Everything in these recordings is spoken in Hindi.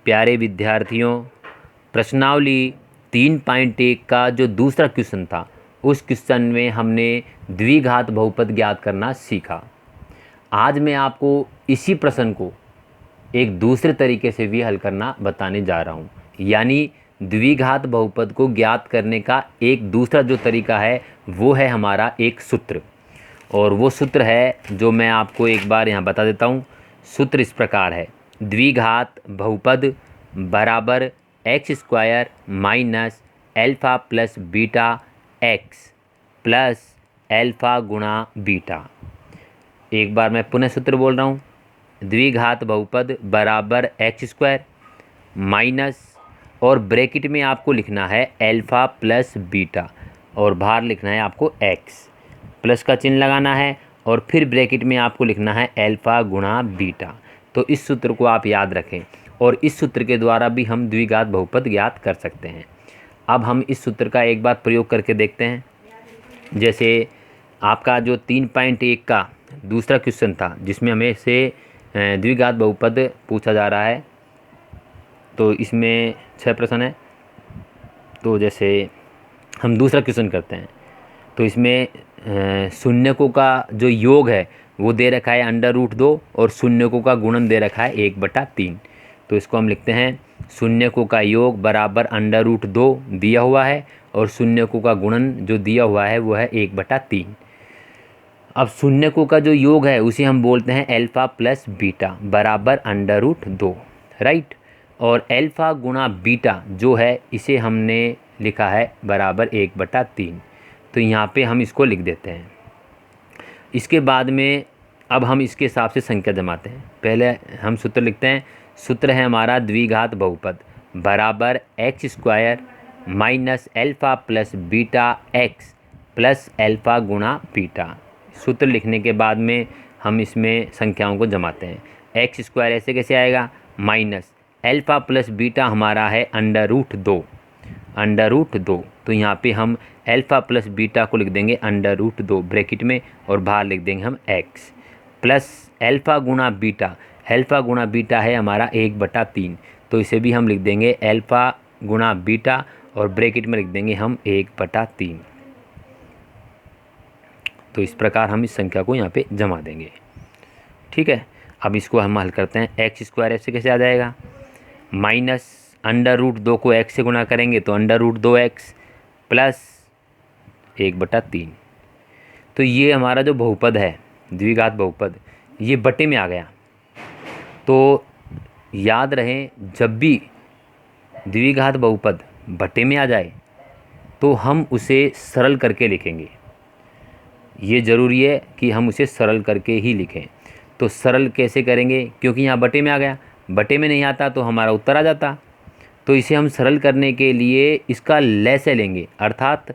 प्यारे विद्यार्थियों, प्रश्नावली 3.1 का जो दूसरा क्वेश्चन था, उस क्वेश्चन में हमने द्विघात बहुपद ज्ञात करना सीखा। आज मैं आपको इसी प्रश्न को एक दूसरे तरीके से भी हल करना बताने जा रहा हूँ। यानी द्विघात बहुपद को ज्ञात करने का एक दूसरा जो तरीका है वो है हमारा एक सूत्र, और वो सूत्र है जो मैं आपको एक बार यहाँ बता देता हूँ। सूत्र इस प्रकार है, द्विघात बहुपद बराबर x square minus alpha plus beta x plus alpha गुणा बीटा। एक बार मैं पुनः सूत्र बोल रहा हूँ, द्विघात बहुपद बराबर एक्स स्क्वायर माइनस, और ब्रैकेट में आपको लिखना है एल्फ़ा प्लस बीटा, और बाहर लिखना है आपको एक्स, प्लस का चिन्ह लगाना है, और फिर ब्रैकेट में आपको लिखना है एल्फ़ा गुणा बीटा। तो इस सूत्र को आप याद रखें, और इस सूत्र के द्वारा भी हम द्विघात बहुपद ज्ञात कर सकते हैं। अब हम इस सूत्र का एक बार प्रयोग करके देखते हैं। जैसे आपका जो 3.1 का दूसरा क्वेश्चन था, जिसमें हमें से द्विघात बहुपद पूछा जा रहा है, तो इसमें 6 प्रश्न है। तो जैसे हम दूसरा क्वेश्चन करते हैं, तो इसमें शून्यकों का जो योग है वो दे रखा है √2, और शून्यकों का गुणन दे रखा है 1/3। तो इसको हम लिखते हैं शून्यकों का योग बराबर √2 दिया हुआ है, और शून्यकों का गुणन जो दिया हुआ है वो है 1/3। अब शून्यकों का जो योग है उसे हम बोलते हैं एल्फ़ा प्लस बीटा बराबर √2, राइट। और एल्फ़ा गुणा बीटा जो है इसे हमने लिखा है बराबर 1/3। तो यहाँ पे हम इसको लिख देते हैं। इसके बाद में अब हम इसके हिसाब से संख्या जमाते हैं। पहले हम सूत्र लिखते हैं। सूत्र है हमारा द्विघात बहुपद बराबर x square minus alpha plus beta x plus alpha गुणा बीटा। सूत्र लिखने के बाद में हम इसमें संख्याओं को जमाते हैं। एक्स स्क्वायर ऐसे कैसे आएगा, माइनस एल्फ़ा प्लस बीटा हमारा है √2, तो यहाँ पे हम एल्फ़ा प्लस बीटा को लिख देंगे √2 ब्रैकेट में, और बाहर लिख देंगे हम एक्स, प्लस एल्फ़ा गुणा बीटा है हमारा 1/3, तो इसे भी हम लिख देंगे एल्फ़ा गुणा बीटा, और ब्रैकेट में लिख देंगे हम 1/3। तो इस प्रकार हम इस संख्या को यहाँ पे जमा देंगे, ठीक है। अब इसको हम हल करते हैं। एक्स स्क्वायर ऐसे कैसे आ जाएगा, माइनस √2 को एक्स से गुणा करेंगे तो √2x प्लस 1/3। तो ये हमारा जो बहुपद है द्विघात बहुपद, ये बटे में आ गया। तो याद रहे, जब भी द्विघात बहुपद बटे में आ जाए तो हम उसे सरल करके लिखेंगे। ये ज़रूरी है कि हम उसे सरल करके ही लिखें। तो सरल कैसे करेंगे, क्योंकि यहाँ बटे में आ गया, बटे में नहीं आता तो हमारा उत्तर आ जाता। तो इसे हम सरल करने के लिए इसका लसागु लेंगे, अर्थात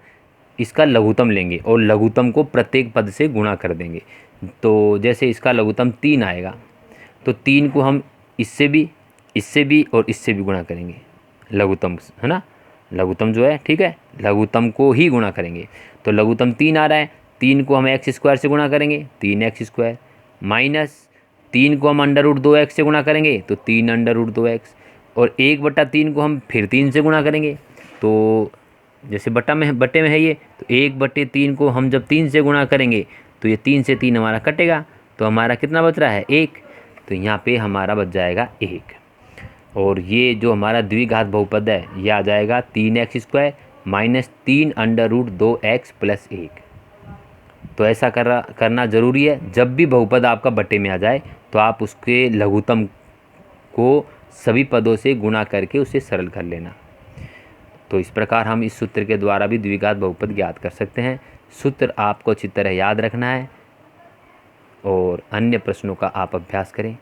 इसका लघुत्तम लेंगे, और लघुत्तम को प्रत्येक पद से गुणा कर देंगे। तो जैसे इसका लघुत्तम 3 आएगा, तो 3 को हम इससे भी और इससे भी गुणा करेंगे। लघुत्तम है ना, लघुत्तम जो है, ठीक है, लघुत्तम को ही गुणा करेंगे। तो लघुत्तम 3 आ रहा है, 3 को हम एक्स स्क्वायर से गुणा करेंगे 3x², माइनस 3 को हम √2x से गुणा करेंगे तो 3√2x, और 1/3 को हम फिर 3 से गुणा करेंगे। तो जैसे बटे में है ये, तो 1/3 को हम जब 3 से गुणा करेंगे तो ये 3 से 3 हमारा कटेगा, तो हमारा कितना बच रहा है 1। तो यहाँ पे हमारा बच जाएगा 1, और ये जो हमारा द्विघात बहुपद है ये आ जाएगा 3x² माइनस 3√2x प्लस 1। तो ऐसा करना ज़रूरी है। जब भी बहुपद आपका बटे में आ जाए तो आप उसके लघुत्तम को सभी पदों से गुणा करके उसे सरल कर लेना। तो इस प्रकार हम इस सूत्र के द्वारा भी द्विघात बहुपद ज्ञात कर सकते हैं। सूत्र आपको अच्छी तरह याद रखना है, और अन्य प्रश्नों का आप अभ्यास करें।